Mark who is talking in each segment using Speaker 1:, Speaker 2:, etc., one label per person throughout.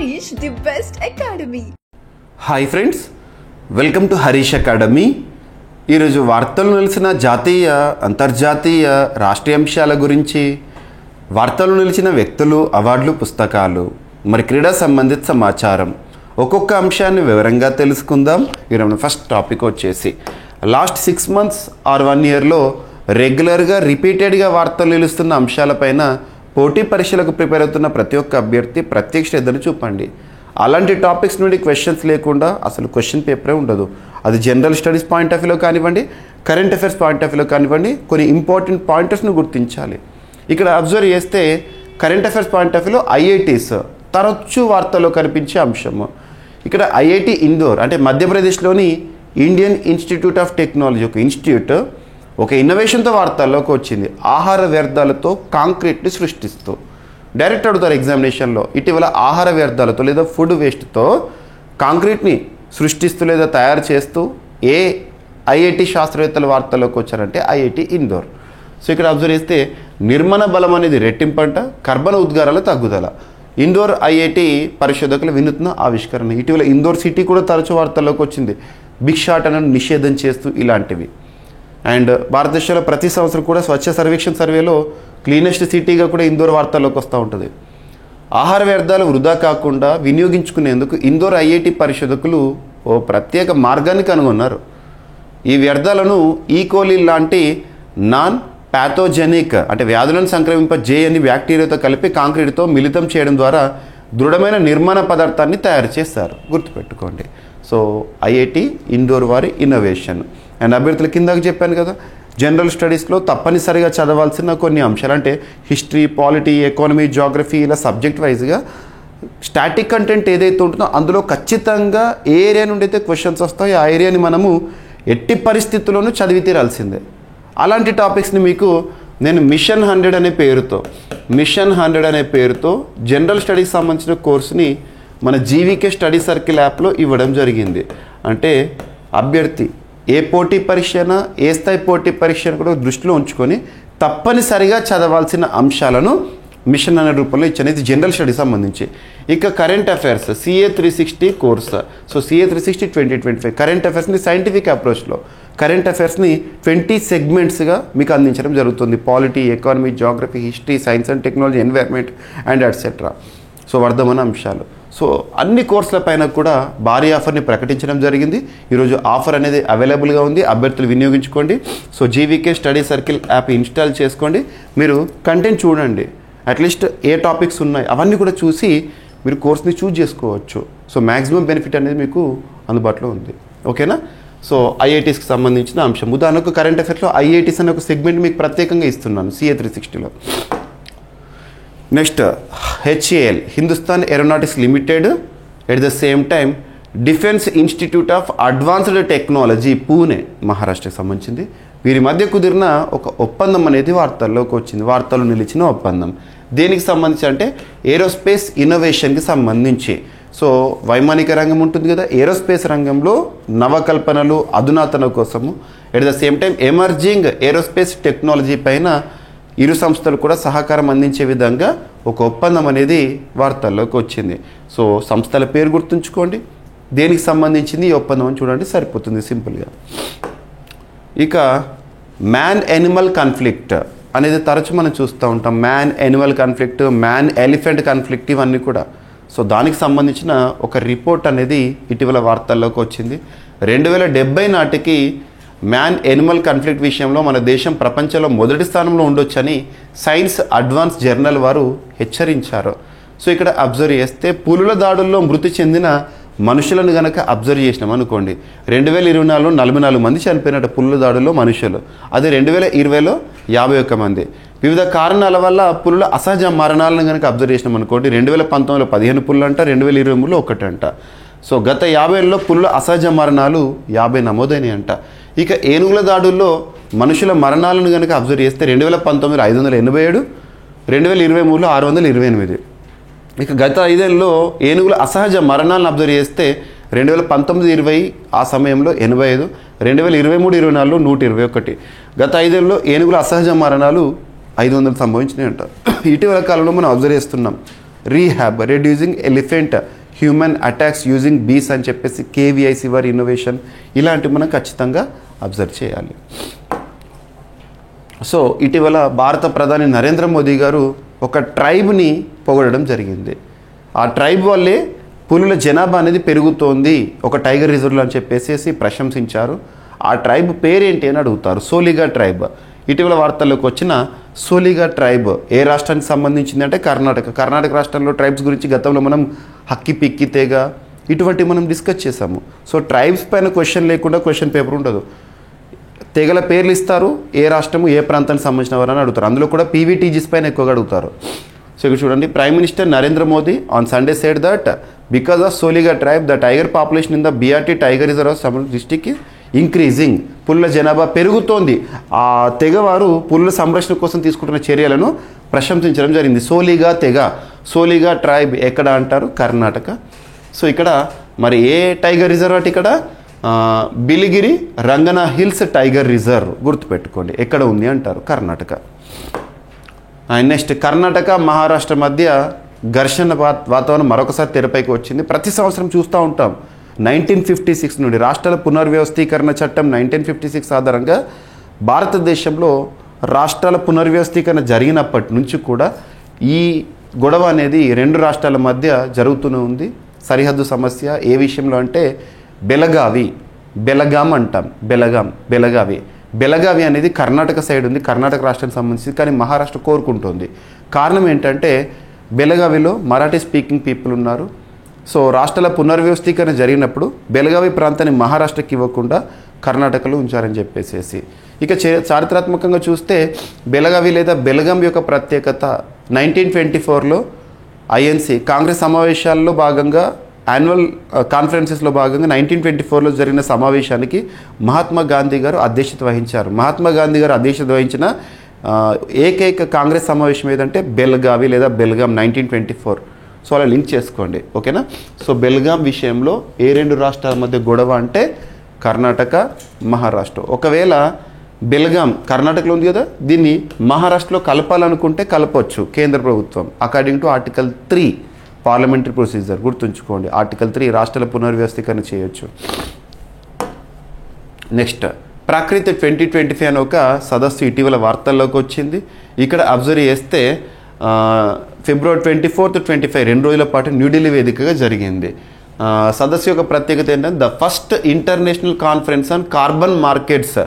Speaker 1: Harish, the best academy.
Speaker 2: Hi friends, welcome to Harish academy. ఈరోజు వార్తలు నిలిచిన జాతీయ అంతర్జాతీయ రాష్ట్రీయ అంశాల గురించి, వార్తలు నిలిచిన వ్యక్తులు, అవార్డులు, పుస్తకాలు, మరి క్రీడా సంబంధిత సమాచారం, ఒక్కొక్క అంశాన్ని వివరంగా తెలుసుకుందాం. ఈరోజు ఫస్ట్ టాపిక్ వచ్చేసి లాస్ట్ 6 months ఆర్ 1 yearలో రెగ్యులర్గా రిపీటెడ్గా వార్తలు నిలుస్తున్న అంశాలపైన పోటీ పరీక్షలకు ప్రిపేర్ అవుతున్న ప్రతి ఒక్క అభ్యర్థి ప్రత్యేక శ్రద్ధను చూపండి. అలాంటి టాపిక్స్ నుండి క్వశ్చన్స్ లేకుండా అసలు క్వశ్చన్ పేపరే ఉండదు. అది జనరల్ స్టడీస్ పాయింట్ ఆఫ్ వ్యూలో కానివ్వండి, కరెంట్ అఫైర్స్ పాయింట్ ఆఫ్ వ్యూలో కానివ్వండి, కొన్ని ఇంపార్టెంట్ పాయింటర్స్ను గుర్తించాలి. ఇక్కడ అబ్జర్వ్ చేస్తే కరెంట్ అఫైర్స్ పాయింట్ ఆఫ్ వ్యూలో ఐఐటీస్ తరచూ వార్తల్లో కనిపించే అంశము. ఇక్కడ ఐఐటి ఇందోర్ అంటే మధ్యప్రదేశ్లోని ఇండియన్ ఇన్స్టిట్యూట్ ఆఫ్ టెక్నాలజీ ఒక ఇన్స్టిట్యూట్ ఒక ఇన్నోవేషన్తో వార్తల్లోకి వచ్చింది. ఆహార వ్యర్థాలతో కాంక్రీట్ని సృష్టిస్తూ డైరెక్ట్ అడుగుతారు ఎగ్జామినేషన్లో. ఇటీవల ఆహార వ్యర్థాలతో లేదా ఫుడ్ వేస్ట్తో కాంక్రీట్ని సృష్టిస్తూ లేదా తయారు చేస్తూ ఏ ఐఐటి శాస్త్రవేత్తల వార్తల్లోకి వచ్చారంటే ఐఐటి ఇందోర్. సో ఇక్కడ అబ్జర్వ్ చేస్తే నిర్మాణ బలం అనేది రెట్టింపంట, కర్బన ఉద్గారాల తగ్గుదల. ఇందోర్ ఐఐటి పరిశోధకుల వినూత్న ఆవిష్కరణ. ఇటీవల ఇందోర్ సిటీ కూడా తరచూ వార్తల్లోకి వచ్చింది. బిగ్ షాట్ అని నిషేధం చేస్తూ ఇలాంటివి. అండ్ భారతదేశంలో ప్రతి సంవత్సరం కూడా స్వచ్ఛ సర్వేక్షణ సర్వేలో క్లీనెస్ట్ సిటీగా కూడా ఇందోర్ వార్తల్లోకి వస్తూ ఉంటుంది. ఆహార వ్యర్థాలు వృధా కాకుండా వినియోగించుకునేందుకు ఇందోర్ ఐఐటి పరిశోధకులు ఓ ప్రత్యేక మార్గాన్ని కనుగొన్నారు. ఈ వ్యర్థాలను ఈకోలి లాంటి నాన్ ప్యాథోజెనిక్ అంటే వ్యాధులను సంక్రమింపజేయని బ్యాక్టీరియాతో కలిపి కాంక్రీట్తో మిళితం చేయడం ద్వారా దృఢమైన నిర్మాణ పదార్థాన్ని తయారు చేస్తారు. గుర్తుపెట్టుకోండి. సో ఐఐటి ఇందోర్ వారి ఇన్నోవేషన్. అండ్ అభ్యర్థుల కిందకి చెప్పాను కదా, జనరల్ స్టడీస్లో తప్పనిసరిగా చదవాల్సిన కొన్ని అంశాలు అంటే హిస్టరీ, పాలిటీ, ఎకానమీ, జాగ్రఫీ ఇలా సబ్జెక్ట్ వైజ్గా స్టాటిక్ కంటెంట్ ఏదైతే ఉంటుందో అందులో ఖచ్చితంగా ఏ ఏరియా నుండి అయితే క్వశ్చన్స్ వస్తాయో ఆ ఏరియాని మనము ఎట్టి పరిస్థితుల్లోనూ చదివి తీరాల్సిందే. అలాంటి టాపిక్స్ని మీకు నేను మిషన్ 100 అనే పేరుతో జనరల్ స్టడీస్ సంబంధించిన కోర్సుని మన జీవీకే స్టడీ సర్కిల్ యాప్లో ఇవ్వడం జరిగింది. అంటే అభ్యర్థి ఏ పోటీ పరీక్షన, ఏ స్థాయి పోటీ పరీక్షను కూడా దృష్టిలో ఉంచుకొని తప్పనిసరిగా చదవాల్సిన అంశాలను మిషన్ అనే రూపంలో ఇచ్చాను. ఇది జనరల్ స్టడీస్ సంబంధించి. ఇక current affairs CA 360 course. So CA 360 2025 current అఫైర్స్ని సైంటిఫిక్ అప్రోచ్లో కరెంట్ అఫైర్స్ని 20 సెగ్మెంట్స్గా మీకు అందించడం జరుగుతుంది. Polity, economy, geography, history, science and technology, environment and etcetera. So వర్ధమాన అంశాలు. సో అన్ని కోర్సుల పైన కూడా భారీ ఆఫర్ని ప్రకటించడం జరిగింది. ఈరోజు ఆఫర్ అనేది అవైలబుల్గా ఉంది. అభ్యర్థులు వినియోగించుకోండి. So GVK study circle app install చేసుకోండి. మీరు కంటెంట్ చూడండి, అట్లీస్ట్ ఏ టాపిక్స్ ఉన్నాయి అవన్నీ కూడా చూసి మీరు కోర్స్ని చూజ్ చేసుకోవచ్చు. సో మ్యాక్సిమం బెనిఫిట్ అనేది మీకు అందుబాటులో ఉంది. ఓకేనా? సో ఐఐటీస్కి సంబంధించిన అంశం. ఉదాహరణకు కరెంట్ అఫైర్స్లో ఐఐటీస్ అనే ఒక సెగ్మెంట్ మీకు ప్రత్యేకంగా ఇస్తున్నాను CA 360లో. Next HAL Hindustan aeronautics limited, at the same time defence institute of advanced technology Pune, మహారాష్ట్రకి సంబంధించింది. వీరి మధ్య కుదిరిన ఒక ఒప్పందం అనేది వార్తల్లోకి వచ్చింది. వార్తలు నిలిచిన ఒప్పందం దేనికి సంబంధించి అంటే ఏరోస్పేస్ ఇన్నోవేషన్కి సంబంధించి. సో వైమానిక రంగం ఉంటుంది కదా, ఏరోస్పేస్ రంగంలో నవకల్పనలు, అధునాతన కోసము, at the same time emerging aerospace technology పైన ఇరు సంస్థలు కూడా సహకారం అందించే విధంగా ఒక ఒప్పందం అనేది వార్తల్లోకి వచ్చింది. సో సంస్థల పేరు గుర్తుంచుకోండి, దేనికి సంబంధించింది ఈ ఒప్పందం అని చూడండి, సరిపోతుంది సింపుల్గా. ఇక మ్యాన్ యానిమల్ కాన్ఫ్లిక్ట్ అనేది తరచు మనం చూస్తూ ఉంటాం. Man animal conflict, man elephant conflict ఇవన్నీ కూడా. సో దానికి సంబంధించిన ఒక రిపోర్ట్ అనేది ఇటీవల వార్తల్లోకి వచ్చింది. 2070 నాటికి మ్యాన్ యానిమల్ కాన్ఫ్లిక్ట్ విషయంలో మన దేశం ప్రపంచంలో మొదటి స్థానంలో ఉండొచ్చని సైన్స్ అడ్వాన్స్ జర్నల్ వారు హెచ్చరించారు. సో ఇక్కడ అబ్జర్వ్ చేస్తే పులుల దాడుల్లో మృతి చెందిన మనుషులను కనుక అబ్జర్వ్ చేసినాం అనుకోండి, 2024లో 44 మంది చనిపోయినట్టు పులుల దాడుల్లో మనుషులు. అదే 2020లో 51 మంది. వివిధ కారణాల వల్ల పులుల అసహజ మరణాలను కనుక అబ్జర్వ్ చేసినాం అనుకోండి, 2019లో 15 పులులు అంట, 2023లో 1 అంట. సో గత 50 ఏళ్ళలో పులుల అసహజ మరణాలు 50 నమోదైనాయి అంట. ఇక ఏనుగుల దాడుల్లో మనుషుల మరణాలను కనుక అబ్జర్వ్ చేస్తే 2019లో 587, 2023లో 628. ఇక గత 5 ఏళ్ళలో ఏనుగుల అసహజ మరణాలను అబ్జర్వ్ చేస్తే 2019-20 ఆ సమయంలో 85, 2023-24లో 121. గత 5 ఏళ్ళలో ఏనుగుల అసహజ మరణాలు 500 సంభవించినాయి అంట. ఇటీవల కాలంలో మనం అబ్జర్వ్ చేస్తున్నాం rehab reducing elephant human attacks using బీస్ అని చెప్పేసి కేవీఐసి వారి ఇన్నోవేషన్ ఇలాంటివి మనం ఖచ్చితంగా అబ్జర్వ్ చేయాలి. సో ఇటీవల భారత ప్రధాని నరేంద్ర మోదీ గారు ఒక ట్రైబ్ని పొగడడం జరిగింది. ఆ ట్రైబ్ వల్లే పులుల జనాభా అనేది పెరుగుతోంది ఒక టైగర్ రిజర్వ్లో అని చెప్పేసి ప్రశంసించారు. ఆ ట్రైబ్ పేరేంటి అని అడుగుతారు. సోలిగా ట్రైబ్. ఇటీవల వార్తల్లోకి వచ్చిన సోలిగా ట్రైబ్ ఏ రాష్ట్రానికి సంబంధించింది అంటే కర్ణాటక రాష్ట్రంలో ట్రైబ్స్ గురించి గతంలో మనం హక్కి పిక్కి తెగ ఇటువంటివి మనం డిస్కస్ చేసాము. సో ట్రైబ్స్ పైన క్వశ్చన్ లేకుండా క్వశ్చన్ పేపర్ ఉండదు. తెగల పేర్లు ఇస్తారు, ఏ రాష్ట్రము ఏ ప్రాంతానికి సంబంధించిన వారని అడుగుతారు. అందులో కూడా పీవీటీజీస్ పైన ఎక్కువగా అడుగుతారు. సో ఇక్కడ చూడండి, prime minister Narendra Modi on Sunday said that because of Soliga tribe the tiger population in the BRT tiger reserve of sub district increasing. పులుల జనాభా పెరుగుతోంది. ఆ తెగవారు పులుల సంరక్షణ కోసం తీసుకుంటున్న చర్యలను ప్రశంసించడం జరిగింది. సోలిగా ట్రైబ్ ఎక్కడ అంటారు? కర్ణాటక. సో ఇక్కడ మరి ఏ టైగర్ రిజర్వ్ ఇక్కడ బిలిగిరి రంగనా హిల్స్ టైగర్ రిజర్వ్ గుర్తుపెట్టుకోండి. ఎక్కడ ఉంది అంటారు? కర్ణాటక. అండ్ నెక్స్ట్, కర్ణాటక మహారాష్ట్ర మధ్య ఘర్షణ వాతావరణం మరొకసారి తెరపైకి వచ్చింది. ప్రతి సంవత్సరం చూస్తూ ఉంటాం. 1956 నుండి రాష్ట్రాల పునర్వ్యవస్థీకరణ చట్టం 1956 ఆధారంగా భారతదేశంలో రాష్ట్రాల పునర్వ్యవస్థీకరణ జరిగినప్పటి నుంచి కూడా ఈ గొడవ అనేది రెండు రాష్ట్రాల మధ్య జరుగుతూనే ఉంది. సరిహద్దు సమస్య ఏ విషయంలో అంటే బెలగాం అంటాం. బెలగావి అనేది కర్ణాటక సైడ్ ఉంది, కర్ణాటక రాష్ట్రానికి సంబంధించి. కానీ మహారాష్ట్ర కోరుకుంటుంది. కారణం ఏంటంటే బెలగావిలో మరాఠీ స్పీకింగ్ పీపుల్ ఉన్నారు. సో రాష్ట్రాల పునర్వ్యవస్థీకరణ జరిగినప్పుడు బెలగావి ప్రాంతాన్ని మహారాష్ట్రకి ఇవ్వకుండా కర్ణాటకలో ఉంచారని చెప్పేసి. ఇక చారిత్రాత్మకంగా చూస్తే బెలగావి లేదా బెలగాం యొక్క ప్రత్యేకత 1924లో ఐఎన్సి కాంగ్రెస్ సమావేశాల్లో భాగంగా యాన్యువల్ కాన్ఫరెన్సెస్లో భాగంగా 1924లో జరిగిన సమావేశానికి మహాత్మా గాంధీ గారు అధ్యక్షత వహించారు. మహాత్మా గాంధీ గారు అధ్యక్షత వహించిన ఏకైక కాంగ్రెస్ సమావేశం ఏదంటే బెల్గావి లేదా బెల్గాం 1924. సో అలా లింక్ చేసుకోండి, ఓకేనా. సో బెల్గాం విషయంలో ఏ రెండు రాష్ట్రాల మధ్య గొడవ అంటే కర్ణాటక మహారాష్ట్ర. ఒకవేళ బెల్గాం కర్ణాటకలో ఉంది కదా, దీన్ని మహారాష్ట్రలో కలపాలనుకుంటే కలపవచ్చు కేంద్ర ప్రభుత్వం according to article 3 parliamentary procedure. గుర్తుంచుకోండి, ఆర్టికల్ 3 రాష్ట్రాల పునర్వ్యవస్థీకరణ చేయొచ్చు. నెక్స్ట్, ప్రకృతి 2025 అనే ఒక సదస్సు ఇటీవల వార్తల్లోకి వచ్చింది. ఇక్కడ అబ్జర్వ్ చేస్తే ఫిబ్రవరి 24, 25 2 రోజుల పాటు న్యూఢిల్లీ వేదికగా జరిగింది. సదస్సు యొక్క ప్రత్యేకత ఏంటంటే the first international conference on carbon markets.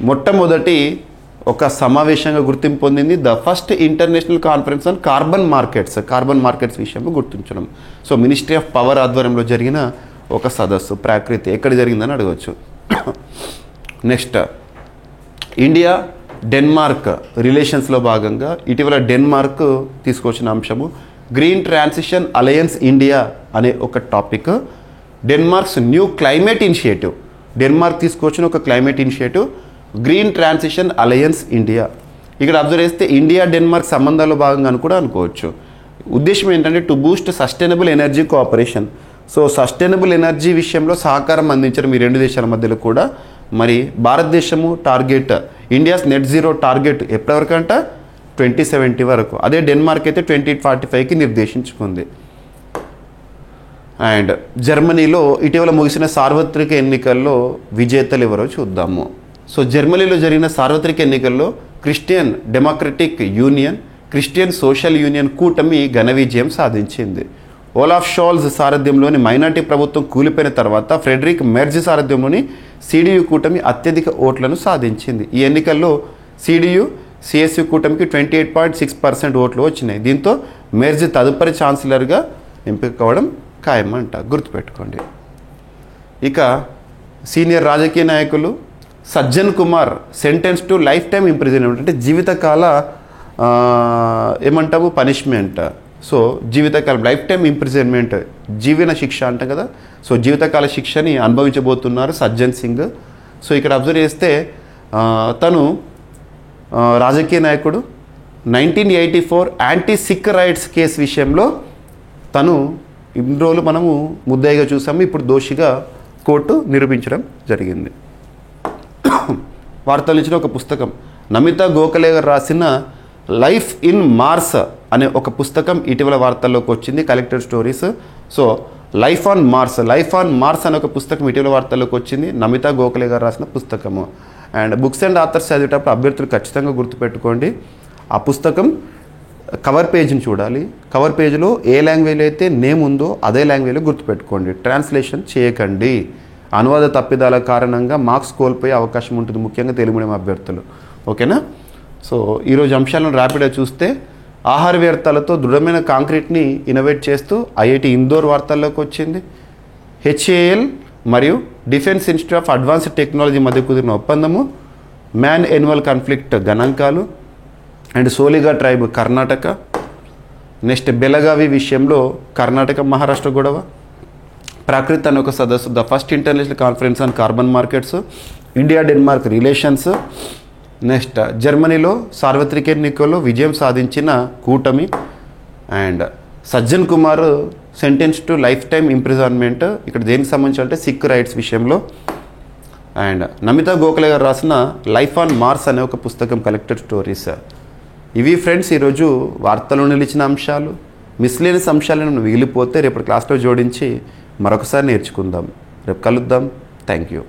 Speaker 2: మొట్టమొదటి ఒక సమావేశంగా గుర్తింపు పొందింది. The first international conference on carbon markets విషయంలో గుర్తించడం. సో మినిస్ట్రీ ఆఫ్ పవర్ ఆధ్వర్యంలో జరిగిన ఒక సదస్సు ప్రకృతి ఎక్కడ జరిగిందని అడగవచ్చు. నెక్స్ట్, ఇండియా డెన్మార్క్ రిలేషన్స్లో భాగంగా ఇటీవల డెన్మార్క్ తీసుకొచ్చిన అంశము గ్రీన్ ట్రాన్సిషన్ అలయన్స్ ఇండియా అనే ఒక topic. Denmark's new climate initiative. Denmark తీసుకొచ్చిన ఒక climate initiative green transition alliance India. ఇక్కడ అబ్జర్వ్ చేస్తే ఇండియా డెన్మార్క్ సంబంధాల్లో భాగంగా అని కూడా అనుకోవచ్చు. ఉద్దేశం ఏంటంటే to boost sustainable energy cooperation. So sustainable energy విషయంలో సహకారం అందించడం ఈ రెండు దేశాల మధ్యలో కూడా. మరి భారతదేశము target India's net zero target ఎప్పటి వరకు అంట 2070 వరకు. అదే డెన్మార్క్ అయితే 2045కి నిర్దేశించుకుంది. అండ్ జర్మనీలో ఇటీవల ముగిసిన సార్వత్రిక ఎన్నికల్లో విజేతలు ఎవరో చూద్దాము. సో జర్మనీలో జరిగిన సార్వత్రిక ఎన్నికల్లో Christian democratic union, Christian social union కూటమి ఘన విజయం సాధించింది. ఓలాఫ్ షోల్జ్ సారథ్యంలోని మైనార్టీ ప్రభుత్వం కూలిపోయిన తర్వాత ఫ్రెడరిక్ మెర్జ్ సారథ్యంలోని సిడియు కూటమి అత్యధిక ఓట్లను సాధించింది. ఈ ఎన్నికల్లో సిడియు సిఎస్యు కూటమికి 28.6% ఓట్లు వచ్చినాయి. దీంతో మెర్జ్ తదుపరి ఛాన్సలర్గా ఎంపిక కావడం ఖాయమంట, గుర్తుపెట్టుకోండి. ఇక సీనియర్ రాజకీయ నాయకులు Sajjan Kumar sentence to life time imprisonment, అంటే జీవితకాల ఏమంటాము పనిష్మెంట్. సో జీవితకాలం లైఫ్ టైమ్ ఇంప్రిజన్మెంట్, జీవన శిక్ష అంటాం కదా. సో జీవితకాల శిక్షని అనుభవించబోతున్నారు సజ్జన్ సింగ్. సో ఇక్కడ అబ్జర్వ్ చేస్తే తను రాజకీయ నాయకుడు. 1984 యాంటీ సిక్ రైట్స్ కేసు విషయంలో తను ఇన్ని రోజులు మనము ముద్దాయిగా చూసాము, ఇప్పుడు దోషిగా కోర్టు నిరూపించడం జరిగింది. వార్తలు ఇచ్చిన ఒక పుస్తకం నమితా గోఖలే గారు రాసిన లైఫ్ ఇన్ మార్స్ అనే ఒక పుస్తకం ఇటీవల వార్తల్లోకి వచ్చింది, collected stories. So life on Mars అనే ఒక పుస్తకం ఇటీవల వార్తల్లోకి వచ్చింది, నమితా గోఖలే గారు రాసిన పుస్తకము. అండ్ బుక్స్ అండ్ ఆథర్స్ చదివేటప్పుడు అభ్యర్థులు ఖచ్చితంగా గుర్తుపెట్టుకోండి, ఆ పుస్తకం కవర్ పేజ్ని చూడాలి. కవర్ పేజ్లో ఏ లాంగ్వేజ్లో అయితే నేమ్ ఉందో అదే లాంగ్వేజ్లో గుర్తుపెట్టుకోండి, ట్రాన్స్లేషన్ చేయకండి. అనువాద తప్పిదాల కారణంగా మార్క్స్ కోల్పోయే అవకాశం ఉంటుంది, ముఖ్యంగా తెలుగు మీడియం అభ్యర్థులు. ఓకేనా? సో ఈరోజు అంశాలను ర్యాపిడ్గా చూస్తే, ఆహార వ్యర్థాలతో దృఢమైన కాంక్రీట్ని ఇన్నోవేట్ చేస్తూ ఐఐటి ఇందోర్ వార్తల్లోకి వచ్చింది. హెచ్ఏఎల్ మరియు defence institute of advanced technology మధ్య కుదిరిన ఒప్పందము. మ్యాన్ ఎన్యువల్ కాన్ఫ్లిక్ట్ గణాంకాలు. And Soliga tribe Karnataka. Next Belagavi విషయంలో కర్ణాటక మహారాష్ట్ర గొడవ. ప్రాకృత్ అనే ఒక సదస్సు, the first international conference on carbon markets. India Denmark relations. Next జర్మనీలో సార్వత్రిక ఎన్నికల్లో విజయం సాధించిన కూటమి. And Sajjan Kumar sentence to life time imprisonment, ఇక్కడ దేనికి సంబంధించి అంటే సిక్ రైట్స్ విషయంలో. అండ్ నమితా గోఖలే గారు రాసిన లైఫ్ ఆన్ మార్స్ అనే ఒక పుస్తకం, కలెక్టెడ్ స్టోరీస్. ఇవి ఫ్రెండ్స్ ఈరోజు వార్తలు నిలిచిన అంశాలు. మిస్లేనియస్ అంశాలను మిగిలిపోతే రేపటి క్లాస్లో జోడించి మరొకసారి నేర్చుకుందాం. రేపు కలుద్దాం. Thank you.